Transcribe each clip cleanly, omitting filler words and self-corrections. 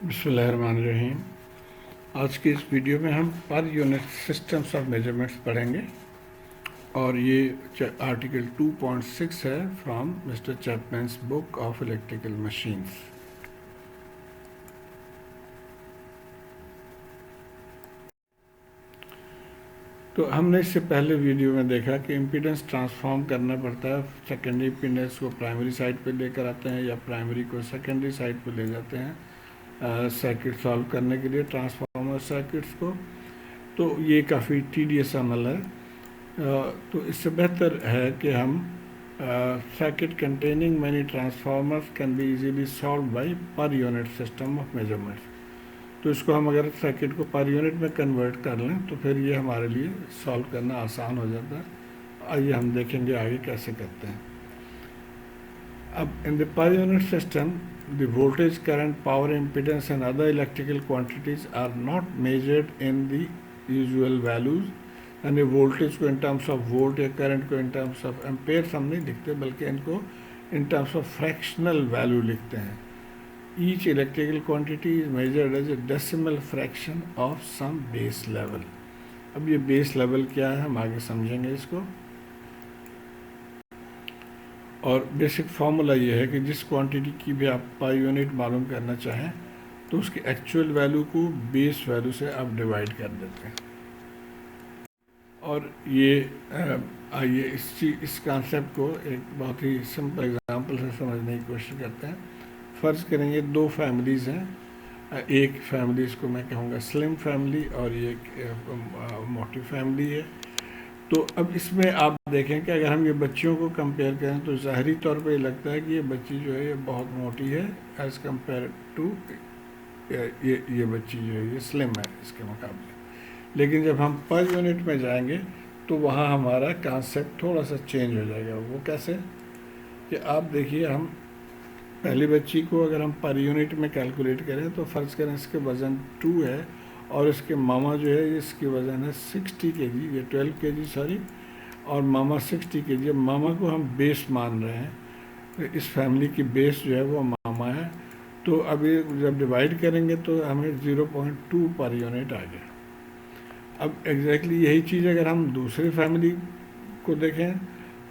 बिस्मिल्लाहिर्रहमानिर्रहीम। आज की इस वीडियो में हम per unit systems of measurements पढ़ेंगे और ये आर्टिकल 2.6 है from mister Chapman's book of electrical machines. तो हमने इससे पहले वीडियो में देखा कि इम्पीडेंस ट्रांसफॉर्म करना पड़ता है। सेकेंडरी इम्पीडेंस को प्राइमरी साइड पे लेकर आते हैं या प्राइमरी को सेकेंडरी साइड पे ले जाते हैं सर्किट सॉल्व करने के लिए, ट्रांसफार्मर सर्किट्स को। तो ये काफ़ी टीडियस अमल है। तो इससे बेहतर है कि हम circuit containing many transformers can be easily solve by per unit system of measurements. तो इसको हम अगर सर्किट को पर यूनिट में कन्वर्ट कर लें तो फिर ये हमारे लिए सॉल्व करना आसान हो जाता है। आइए हम देखेंगे आगे कैसे करते हैं। अब in the per unit system the voltage, current, power, impedance and other electrical quantities are not measured in the usual values। यानी वोल्टेज को इन टर्म्स ऑफ वोल्ट या करंट को इन टर्म्स ऑफ एम्पेयर्स हम नहीं लिखते, बल्कि इनको in terms of fractional value लिखते हैं। Each electrical quantity is measured as a decimal fraction of some base level. अब ये बेस लेवल क्या है हम आगे समझेंगे इसको। और बेसिक फार्मूला ये है कि जिस क्वांटिटी की भी आप पर यूनिट मालूम करना चाहें तो उसकी एक्चुअल वैल्यू को बेस वैल्यू से आप डिवाइड कर देते हैं। और ये आइए इस कॉन्सेप्ट को एक बहुत ही सिंपल एग्जांपल से समझने की कोशिश करते हैं। फ़र्ज़ करेंगे दो फैमिलीज़ हैं। एक फैमिली इसको मैं कहूँगा स्लिम फैमिली और ये मोटी फैमिली है। तो अब इसमें आप देखें कि अगर हम ये बच्चियों को कंपेयर करें तो ज़ाहरी तौर पे लगता है कि ये बच्ची जो है ये बहुत मोटी है एज़ कम्पेयर टू ये बच्ची जो है ये स्लिम है इसके मुकाबले। लेकिन जब हम पर यूनिट में जाएंगे तो वहाँ हमारा कॉन्सेप्ट थोड़ा सा चेंज हो जाएगा। वो कैसे कि आप देखिए, हम पहली बच्ची को अगर हम पर यूनिट में कैलकुलेट करें तो फ़र्ज़ करें इसके वज़न 2 है और इसके मामा जो है इसकी वज़न है 60 kg, ये 12 kg सॉरी, और मामा 60 kg। मामा को हम बेस मान रहे हैं, तो इस फैमिली की बेस जो है वो मामा है। तो अभी जब डिवाइड करेंगे तो हमें 0.2 पर यूनिट आ गया। अब एग्जैक्टली यही चीज़ अगर हम दूसरी फैमिली को देखें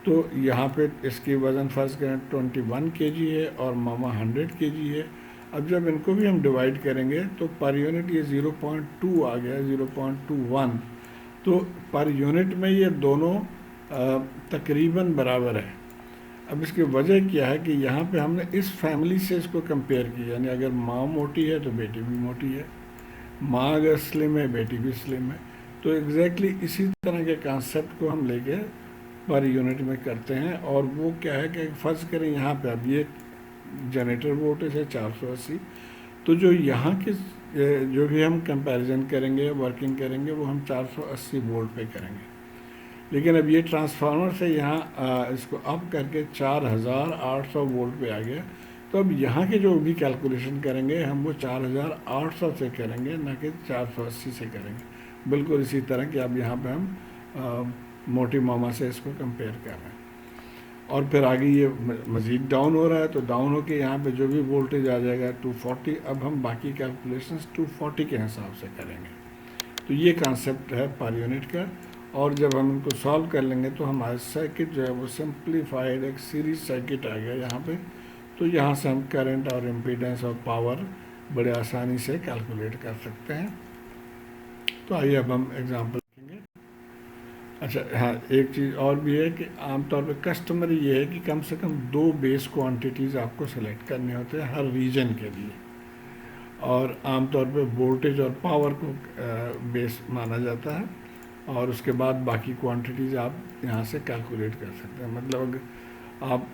तो यहाँ पे इसकी वज़न फ़र्ज़ करें 21 kg है और मामा 100 kg है। अब जब इनको भी हम डिवाइड करेंगे तो पर यूनिट ये 0.2 आ गया, 0.21। तो पर यूनिट में ये दोनों तकरीबन बराबर है। अब इसकी वजह क्या है कि यहाँ पे हमने इस फैमिली से इसको कंपेयर किया, यानी अगर माँ मोटी है तो बेटी भी मोटी है, माँ अगर स्लिम है बेटी भी स्लिम है। तो एग्जैक्टली इसी तरह के कॉन्सेप्ट को हम लेके पर यूनिट में करते हैं। और वो क्या है कि फ़र्ज़ करें यहाँ पे अब ये जनरेटर वोल्टेज है 480, तो जो यहाँ के जो भी हम कंपैरिजन करेंगे वर्किंग करेंगे वो हम 480 वोल्ट पे करेंगे। लेकिन अब ये ट्रांसफार्मर से यहाँ इसको अप करके 4800 वोल्ट पे आ गया। तो अब यहाँ के जो भी कैलकुलेशन करेंगे हम वो 4800 से करेंगे, ना कि 480 से करेंगे। बिल्कुल इसी तरह कि अब यहाँ पे हम मोटी मामा से इसको कंपेयर कर रहे हैं। और फिर आगे ये मज़ीद डाउन हो रहा है, तो डाउन होके यहाँ पे जो भी वोल्टेज आ जाएगा 240। अब हम बाकी कैलकुलेशंस 240 के हिसाब से करेंगे। तो ये कॉन्सेप्ट है पर यूनिट का। और जब हम इनको सॉल्व कर लेंगे तो हमारा सर्किट जो है वो सिंप्लीफाइड एक सीरीज सर्किट आ गया यहाँ पे। तो यहाँ से हम करंट और इम्पीडेंस और पावर बड़े आसानी से कैलकुलेट कर सकते हैं। तो आइए अब हम एग्जाम्पल देखेंगे। अच्छा हाँ, एक चीज़ और भी है कि आमतौर पर कस्टमरी ये है कि कम से कम 2 बेस क्वांटिटीज़ आपको सेलेक्ट करने होते हैं हर रीजन के लिए। और आमतौर पर वोल्टेज और पावर को बेस माना जाता है और उसके बाद बाकी क्वांटिटीज़ आप यहाँ से कैलकुलेट कर सकते हैं। मतलब आप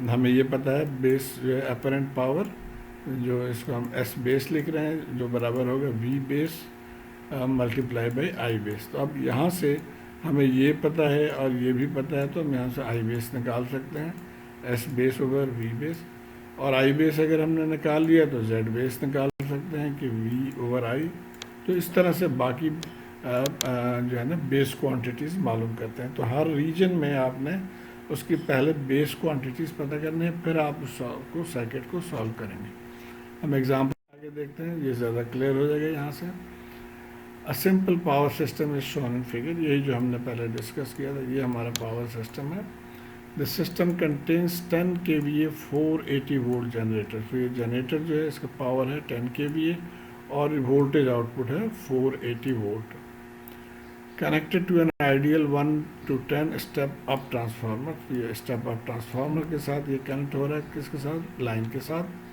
हमें ये पता है बेस जो है अपरेंट पावर, जो इसको हम एस बेस लिख रहे हैं, जो बराबर होगा V base multiply by I base. तो अब यहाँ से हमें ये पता है और ये भी पता है, तो हम यहाँ से आई बेस निकाल सकते हैं, S base over V base. और आई बेस अगर हमने निकाल लिया तो जेड बेस निकाल सकते हैं कि वी ओवर आई। तो इस तरह से बाकी जो है ना बेस क्वांटिटीज़ मालूम करते हैं। तो हर रीजन में आपने उसकी पहले बेस क्वांटिटीज़ पता करनी है, फिर आप उसको सर्किट को सॉल्व करेंगे। हम एग्जाम्पल आगे देखते हैं, ये ज़्यादा क्लियर हो जाएगा यहाँ से। A simple power system is shown in figure, यही जो हमने पहले डिस्कस किया था, ये हमारा पावर सिस्टम है। The system contains 10 kVA 480 volt generator. तो ये जनरेटर जो है इसका पावर है 10 kVA और वोल्टेज आउटपुट है 480 volt. Connected to an ideal 1 to 10 step up transformer. ये स्टेप अप ट्रांसफार्मर के साथ ये कनेक्ट हो रहा है, किसके साथ? लाइन के साथ,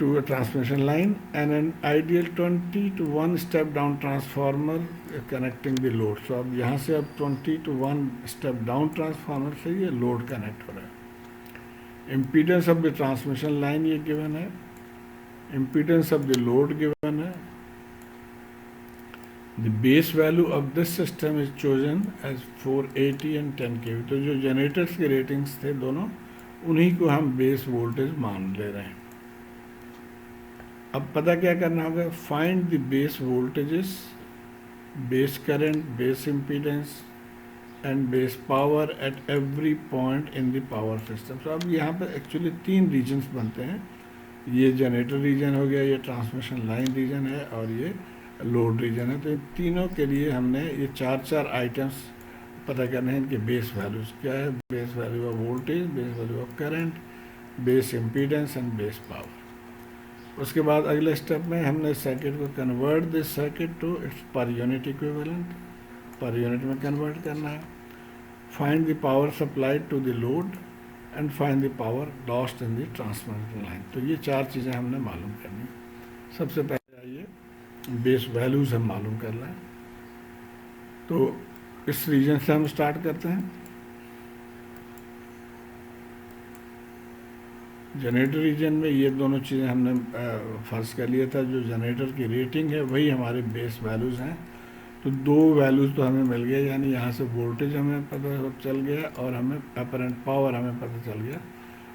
to a transmission line, and an ideal 20 to 1 step down transformer connecting the load. So अब यहाँ से अब 20 to 1 step down transformer से ये load connect हो रहा है। Impedance of the transmission line ये given है, impedance of the load given है। The base value of this system is chosen as 480 and 10 kV। तो जो generators के ratings थे दोनों, उन्हीं को हम base voltage मान ले रहे हैं। अब पता क्या करना होगा? Find the base voltages, base current, base impedance and base power at every point in the power system. तो अब यहाँ पर एक्चुअली 3 रीजन्स बनते हैं। ये जनरेटर रीजन हो गया, ये ट्रांसमिशन लाइन रीजन है और ये लोड रीजन है। तो इन तीनों के लिए हमने ये 4 आइटम्स पता करने हैं। इनके बेस वैल्यूज क्या है? Base value of voltage, base value of current, base impedance and base power. उसके बाद अगले स्टेप में हमने सर्किट को convert this circuit to its per unit equivalent, per unit में कन्वर्ट करना है। Find the power supplied to the load and find the power lost in the transmission line. तो ये 4 चीज़ें हमने मालूम करनी है। सबसे पहले आइए बेस वैल्यूज हम मालूम कर लें। तो इस रीजन से हम स्टार्ट करते हैं। जनरेटर रीजन में ये दोनों चीज़ें हमने फर्स्ट कर लिया था। जो जनरेटर की रेटिंग है वही हमारे बेस वैल्यूज़ हैं। तो 2 वैल्यूज़ तो हमें मिल गए, यानी यहाँ से वोल्टेज हमें पता चल गया और हमें अपरेंट पावर हमें पता चल गया।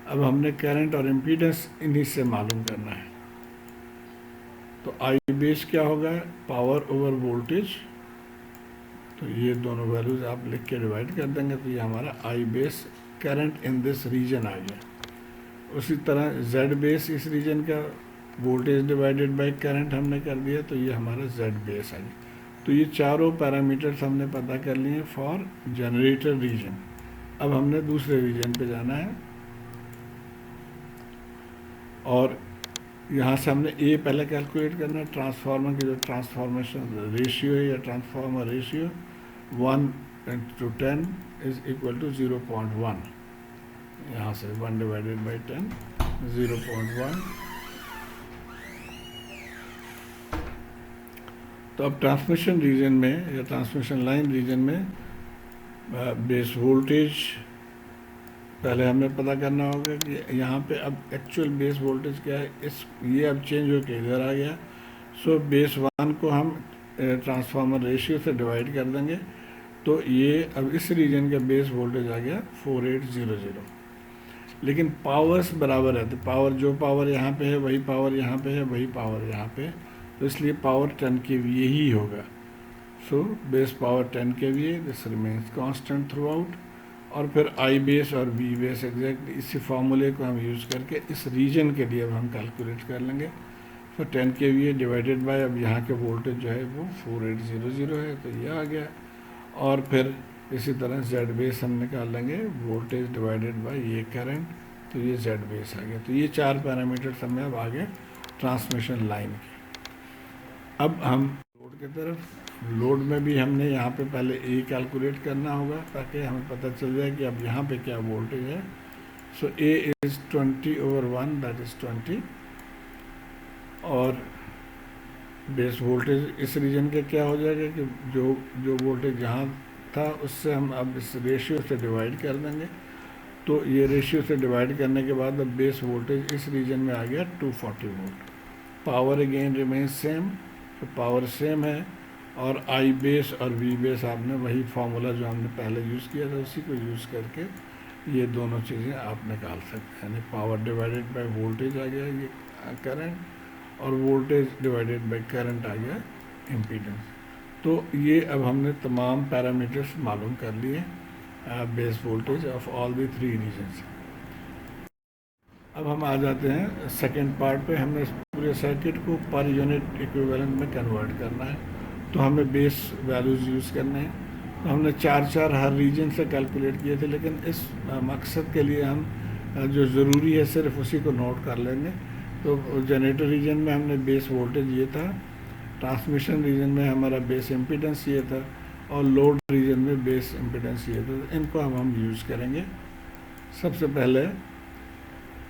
अब हमने करंट और इम्पीडेंस इन्हीं से मालूम करना है। तो आई बेस क्या होगा? Power over voltage. तो ये दोनों वैल्यूज़ आप लिख के डिवाइड कर देंगे तो ये हमारा I base current in this region आ गया। उसी तरह Z बेस, इस रीजन का वोल्टेज डिवाइडेड बाय करंट हमने कर दिया तो ये हमारा Z बेस आ गया। तो ये चारों पैरामीटर्स हमने पता कर लिए फॉर जनरेटर रीजन। अब हमने दूसरे रीजन पे जाना है और यहाँ से हमने ए पहले कैलकुलेट करना है। ट्रांसफार्मर की जो ट्रांसफॉर्मेशन रेशियो है या transformer ratio 1:10 is equal to 0.1। यहाँ से 1 डिवाइडेड बाई 10 0.1। तो अब ट्रांसमिशन रीजन में या ट्रांसमिशन लाइन रीजन में बेस वोल्टेज पहले हमें पता करना होगा कि यहाँ पे अब एक्चुअल बेस वोल्टेज क्या है। ये अब चेंज होकर इधर आ गया। सो बेस 1 को हम ट्रांसफार्मर रेशियो से डिवाइड कर देंगे तो ये अब इस रीजन का बेस वोल्टेज आ गया 4800। लेकिन पावर्स बराबर है, तो पावर जो पावर यहाँ पे है वही पावर यहाँ पे है, वही पावर यहाँ पे, तो इसलिए पावर 10 kVA ही होगा। So base power 10 kVA, this remains constant through out. और फिर आई बेस और वी बेस एग्जैक्ट इसी फार्मूले को हम यूज़ करके इस रीजन के लिए अब हम कैलकुलेट कर लेंगे। तो 10 kVA डिवाइडेड बाय अब यहाँ के वोल्टेज जो है वो 4800 है, तो ये आ गया। और फिर इसी तरह Z बेस हम निकाल लेंगे, वोल्टेज डिवाइडेड बाय ये करंट, तो ये Z बेस आ गया। तो ये 4 पैरामीटर्स हमें अब आगे ट्रांसमिशन लाइन के। अब हम लोड की तरफ, लोड में भी हमने यहाँ पे पहले ए कैलकुलेट करना होगा ताकि हमें पता चल जाए कि अब यहाँ पे क्या वोल्टेज है। सो ए इज़ 20/1, दैट इज़ 20। और बेस वोल्टेज इस रीजन के क्या हो जाएगा कि जो वोल्टेज यहाँ था उससे हम अब इस रेशियो से डिवाइड कर देंगे। तो ये रेशियो से डिवाइड करने के बाद अब बेस वोल्टेज इस रीजन में आ गया 240 volt. Power again remains same, तो पावर सेम है। और आई बेस और वी बेस आपने वही फार्मूला जो हमने पहले यूज़ किया था उसी को यूज़ करके ये दोनों चीज़ें आप निकाल सकते हैं। यानी पावर डिवाइडेड बाय वोल्टेज आ गया ये करंट, और वोल्टेज डिवाइडेड बाय करंट आ गया इम्पीडेंस। तो ये अब हमने तमाम पैरामीटर्स मालूम कर लिए base voltage of all the 3 regions. अब हम आ जाते हैं सेकंड पार्ट पे। हमने इस पूरे सर्किट को पर यूनिट इक्विवेलेंट में कन्वर्ट करना है, तो हमें बेस वैल्यूज़ यूज़ करने हैं। तो हमने चार चार हर रीजन से कैलकुलेट किए थे, लेकिन इस मकसद के लिए हम जो ज़रूरी है सिर्फ उसी को नोट कर लेंगे। तो जनरेटर रीजन में हमने बेस वोल्टेज ये था, ट्रांसमिशन रीजन में हमारा बेस इम्पीडेंस ये था, और लोड रीजन में बेस इम्पीडेंस ये था। तो इनको हम यूज़ करेंगे। सबसे पहले,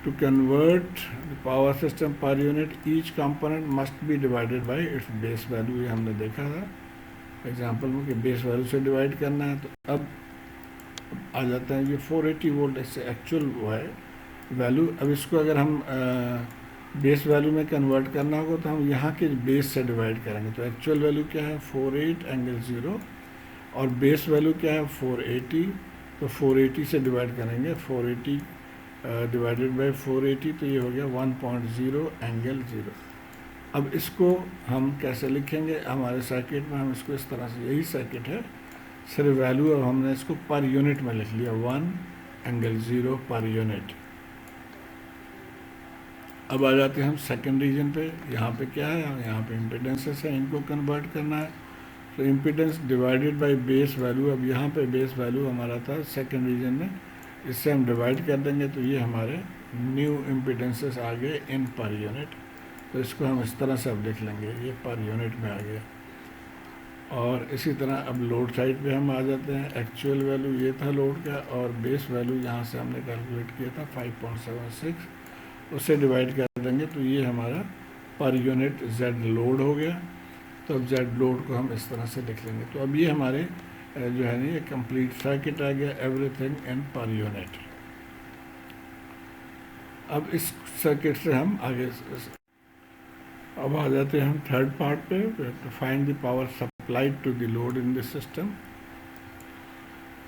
to convert the power system per unit, each component must be divided by its base value। ये हमने देखा था एग्जाम्पल में कि बेस वैल्यू से डिवाइड करना है। तो अब आ जाता है ये 480 वोल्ट, इससे एक्चुअल वो है वैल्यू। अब इसको अगर हम बेस वैल्यू में कन्वर्ट करना होगा तो हम यहाँ के बेस से डिवाइड करेंगे। तो एक्चुअल वैल्यू क्या है 48 एंगल 0, और बेस वैल्यू क्या है 480। तो 480 से डिवाइड करेंगे, 480 डिवाइडेड बाई 480, तो ये हो गया 1.0 एंगल 0। अब इसको हम कैसे लिखेंगे हमारे सर्किट में? हम इसको इस तरह से, यही सर्किट है, सिर्फ वैल्यू अब हमने इसको पर यूनिट में लिख लिया, 1 एंगल 0 पर यूनिट। अब आ जाते हैं हम सेकेंड रीजन पे। यहाँ पे क्या है, यहाँ पे इम्पिडेंसेस है, इनको कन्वर्ट करना है। तो impedance divided by base value, अब यहाँ पे बेस वैल्यू हमारा था सेकेंड रीजन में, इससे हम डिवाइड कर देंगे तो ये हमारे न्यू इम्पिडेंसेस आ गए इन पर यूनिट। तो इसको हम इस तरह से अब लिख लेंगे, ये पर यूनिट में आ गया। और इसी तरह अब लोड साइड पे हम आ जाते हैं। एक्चुअल वैल्यू ये था लोड का, और बेस वैल्यू यहाँ से हमने कैलकुलेट किया था 5.76, उससे डिवाइड कर देंगे तो ये हमारा पर यूनिट जेड लोड हो गया। तो अब जेड लोड को हम इस तरह से लिख लेंगे। तो अब ये हमारे जो है ना ये कंप्लीट सर्किट आ गया, एवरीथिंग इन पर यूनिट। अब इस सर्किट से हम आगे अब आ जाते हैं हम थर्ड पार्ट पे, to find the power supplied to the load in this system.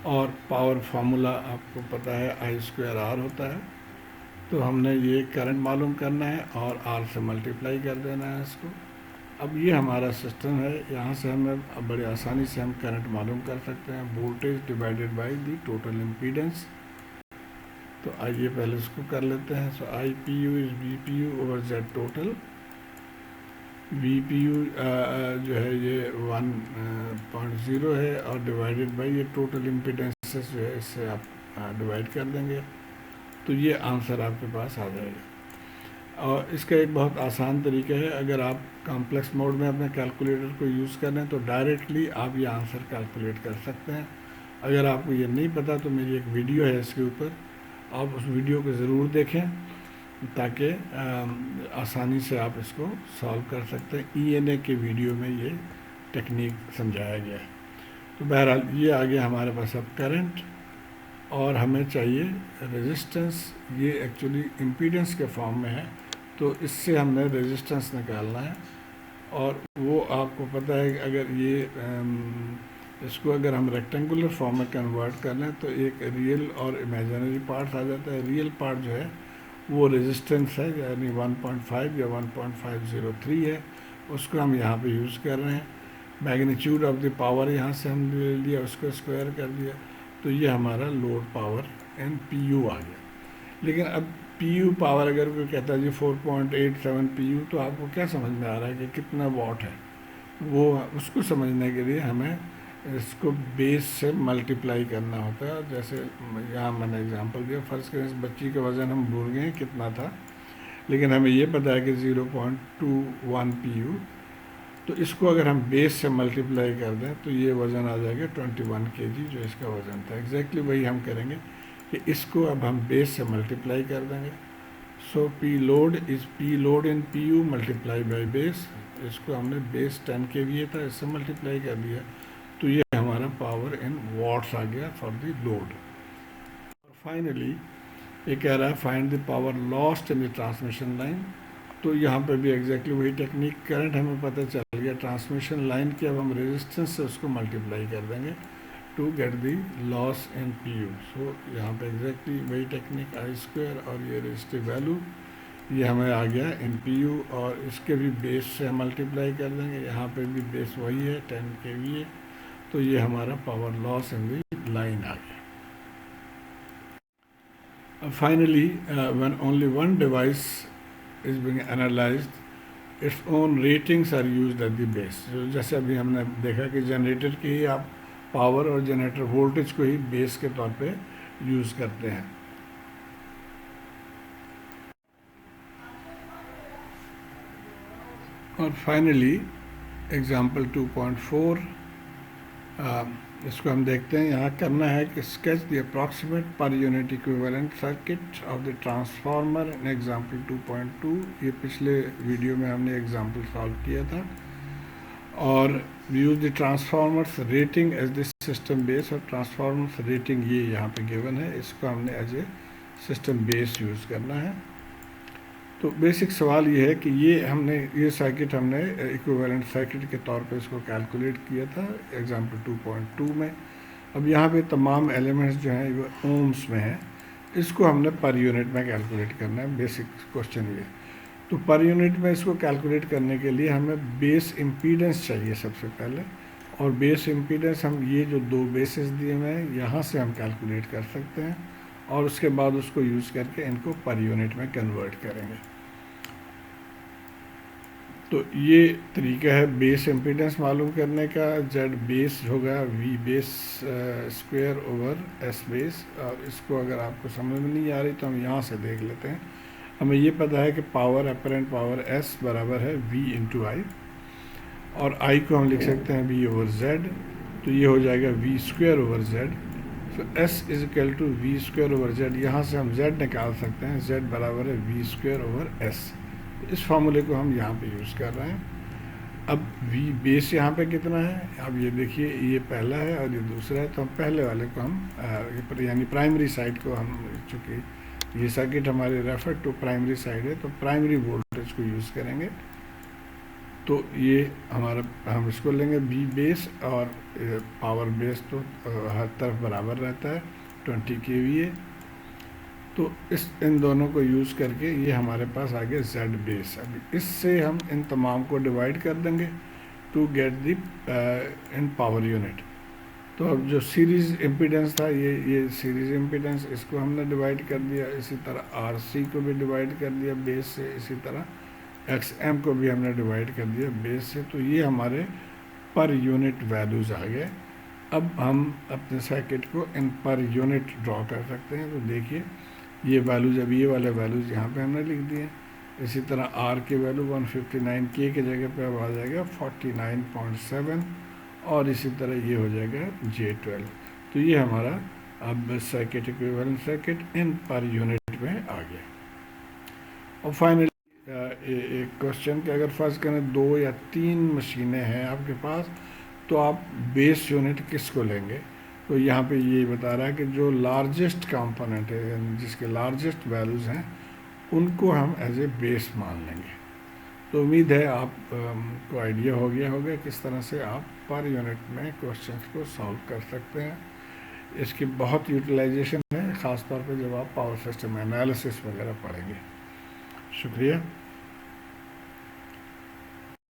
और पावर फार्मूला आपको पता है I²R होता है। तो हमने ये करंट मालूम करना है और R से मल्टीप्लाई कर देना है इसको। अब ये हमारा सिस्टम है, यहाँ से हमें बड़ी आसानी से हम करंट मालूम कर सकते हैं, voltage divided by the total impedance. तो आइए पहले इसको कर लेते हैं। So I P U is V P U over Z total. V P U जो है ये 1.0 है, और डिवाइडेड बाय ये टोटल इम्पीडेंसेस जो है इससे आप डिवाइड कर देंगे, तो ये आंसर आपके पास आ जाएगा। और इसका एक बहुत आसान तरीका है, अगर आप कॉम्प्लेक्स मोड में अपने कैलकुलेटर को यूज़ कर रहे हैं तो डायरेक्टली आप ये आंसर कैलकुलेट कर सकते हैं। अगर आपको ये नहीं पता तो मेरी एक वीडियो है इसके ऊपर, आप उस वीडियो को ज़रूर देखें ताकि आसानी से आप इसको सॉल्व कर सकते हैं। ENA के वीडियो में ये टेक्निक समझाया गया है। तो बहरहाल ये आ गया हमारे पास अब करंट, और हमें चाहिए रेजिस्टेंस। ये एक्चुअली इम्पीडेंस के फॉर्म में है, तो इससे हमने रेजिस्टेंस निकालना है। और वो आपको पता है कि अगर ये इसको अगर हम रेक्टेंगुलर फॉर्म में कन्वर्ट कर लें तो एक रियल और इमेजिनरी पार्ट आ जाता है। रियल पार्ट जो है वो रेजिस्टेंस है, यानी 1.5 या 1.503 है, उसको हम यहाँ पे यूज़ कर रहे हैं। मैग्नीट्यूड ऑफ द पावर यहाँ से हम ले लिया, उसको स्क्वायर कर दिया, तो ये हमारा लोड पावर इन PU आ गया। लेकिन अब PU पावर अगर कोई कहता है जी 4.87 PU, तो आपको क्या समझ में आ रहा है कि कितना वॉट है? वो उसको समझने के लिए हमें इसको बेस से मल्टीप्लाई करना होता है। जैसे यहाँ मैंने एग्जांपल दिया, फर्स्ट करें इस बच्ची का वज़न हम भूल गए कितना था, लेकिन हमें ये पता है कि 0.21 PU। तो इसको अगर हम बेस से मल्टीप्लाई कर दें तो ये वज़न आ जाएगा 21 kg, जो इसका वज़न था। एग्जैक्टली वही हम करेंगे कि इसको अब हम बेस से मल्टीप्लाई कर देंगे। सो P load is P load in PU multiply by base. इसको हमने बेस 10 kVA था, इससे मल्टीप्लाई कर दिया, तो ये हमारा पावर इन वॉट्स आ गया फॉर द लोड। फाइनली ये कह रहा है find the power lost in the transmission line. तो यहाँ पे भी एग्जैक्टली वही टेक्निक, करंट हमें पता चल गया ट्रांसमिशन लाइन की, अब हम रेजिस्टेंस से उसको मल्टीप्लाई कर देंगे to get the loss in PU। So यहाँ पे एग्जैक्टली वही टेक्निक I² और ये रेजिस्टिव वैल्यू ये हमें आ गया इन PU, और इसके भी बेस से मल्टीप्लाई कर देंगे। यहाँ पे भी बेस वही है 10 kVA, तो ये हमारा power loss in the line आ गया। Finally, when only one device is being analyzed, its own ratings are used at the base. तो जैसे अभी हमने देखा कि जनरेटर की ही आप पावर और जनरेटर वोल्टेज को ही बेस के तौर पे यूज़ करते हैं. और फाइनली एग्जाम्पल 2.4, इसको हम देखते हैं. यहाँ करना है कि स्केच द अप्रॉक्सीमेट पर unit equivalent circuit of the transformer in example 2.2. ये पिछले वीडियो में हमने एग्जाम्पल सॉल्व किया था. और use the transformers rating as the system base. और ट्रांसफार्मर्स रेटिंग ये यहाँ पे गिवन है, इसको हमने as a system base use करना है. तो बेसिक सवाल ये है कि ये सर्किट हमने इक्विवेलेंट सर्किट के तौर पे इसको कैलकुलेट किया था एग्जाम्पल 2.2 में. अब यहाँ पे तमाम एलिमेंट्स जो हैं वो ओम्स में हैं. इसको हमने पर यूनिट में कैलकुलेट करना है. बेसिक क्वेश्चन ये. तो पर यूनिट में इसको कैलकुलेट करने के लिए हमें बेस इम्पीडेंस चाहिए सबसे पहले. और बेस इम्पीडेंस हम ये जो दो बेसिस दिए हुए हैं यहाँ से हम कैलकुलेट कर सकते हैं. और उसके बाद उसको यूज़ करके इनको पर यूनिट में कन्वर्ट करेंगे. तो ये तरीका है बेस इम्पीडेंस मालूम करने का. जेड बेस होगा V base square over S base. और इसको अगर आपको समझ में नहीं आ रही तो हम यहाँ से देख लेते हैं. हमें ये पता है कि पावर अपरेंट पावर एस बराबर है वी इंटू आई. और आई को हम लिख सकते हैं वी ओवर जेड. तो ये हो जाएगा वी स्क्वायर ओवर जेड. तो S is equal to V square over Z. यहाँ से हम जेड निकाल सकते हैं. जेड बराबर है वी स्क्वायर ओवर एस. इस फार्मूले को हम यहाँ पे यूज़ कर रहे हैं. अब वी बेस यहाँ पे कितना है. अब ये देखिए ये पहला है और ये दूसरा है. तो हम पहले वाले को हम यानी प्राइमरी साइड को हम, चूँकि ये सर्किट हमारे रेफर टू प्राइमरी साइड है तो प्राइमरी वोल्टेज को यूज़ करेंगे. तो ये हम इसको लेंगे बी बेस. और पावर बेस तो हर तरफ बराबर रहता है 20 kVA. तो इन दोनों को यूज़ करके ये हमारे पास आ गया जेड बेस. अभी इससे हम इन तमाम को डिवाइड कर देंगे to get the in power unit. तो अब जो सीरीज़ इम्पीडेंस था ये सीरीज़ इम्पीडेंस, इसको हमने डिवाइड कर दिया. इसी तरह आर सी को भी डिवाइड कर दिया बेस से. इसी तरह एक्स एम को भी हमने डिवाइड कर दिया बेस से. तो ये हमारे पर यूनिट वैल्यूज़ आ गए. अब हम अपने सर्किट को इन पर यूनिट ड्रॉ कर सकते हैं. तो देखिए ये वैल्यूज़, अब ये वाले वैल्यूज़ यहाँ पे हमने लिख दिए. इसी तरह आर की वैल्यू 159 के जगह पे अब आ जाएगा 49.7. और इसी तरह ये हो जाएगा J12. तो ये हमारा अब सर्किट इक्विवेलेंट सर्किट इन पर यूनिट में आ गया. और फाइनली एक क्वेश्चन कि अगर फर्ज करें 2 या 3 मशीनें हैं आपके पास तो आप बेस यूनिट किसको लेंगे. तो यहाँ पे ये बता रहा है कि जो लार्जेस्ट कंपोनेंट है यानी जिसके लार्जेस्ट वैल्यूज़ हैं उनको हम एज ए बेस मान लेंगे. तो उम्मीद है आप को आइडिया हो गया होगा किस तरह से आप पर यूनिट में क्वेश्चंस को सॉल्व कर सकते हैं. इसकी बहुत यूटिलाइजेशन है ख़ास तौर पे जब आप पावर सिस्टम एनालिसिस वगैरह पढ़ेंगे. शुक्रिया.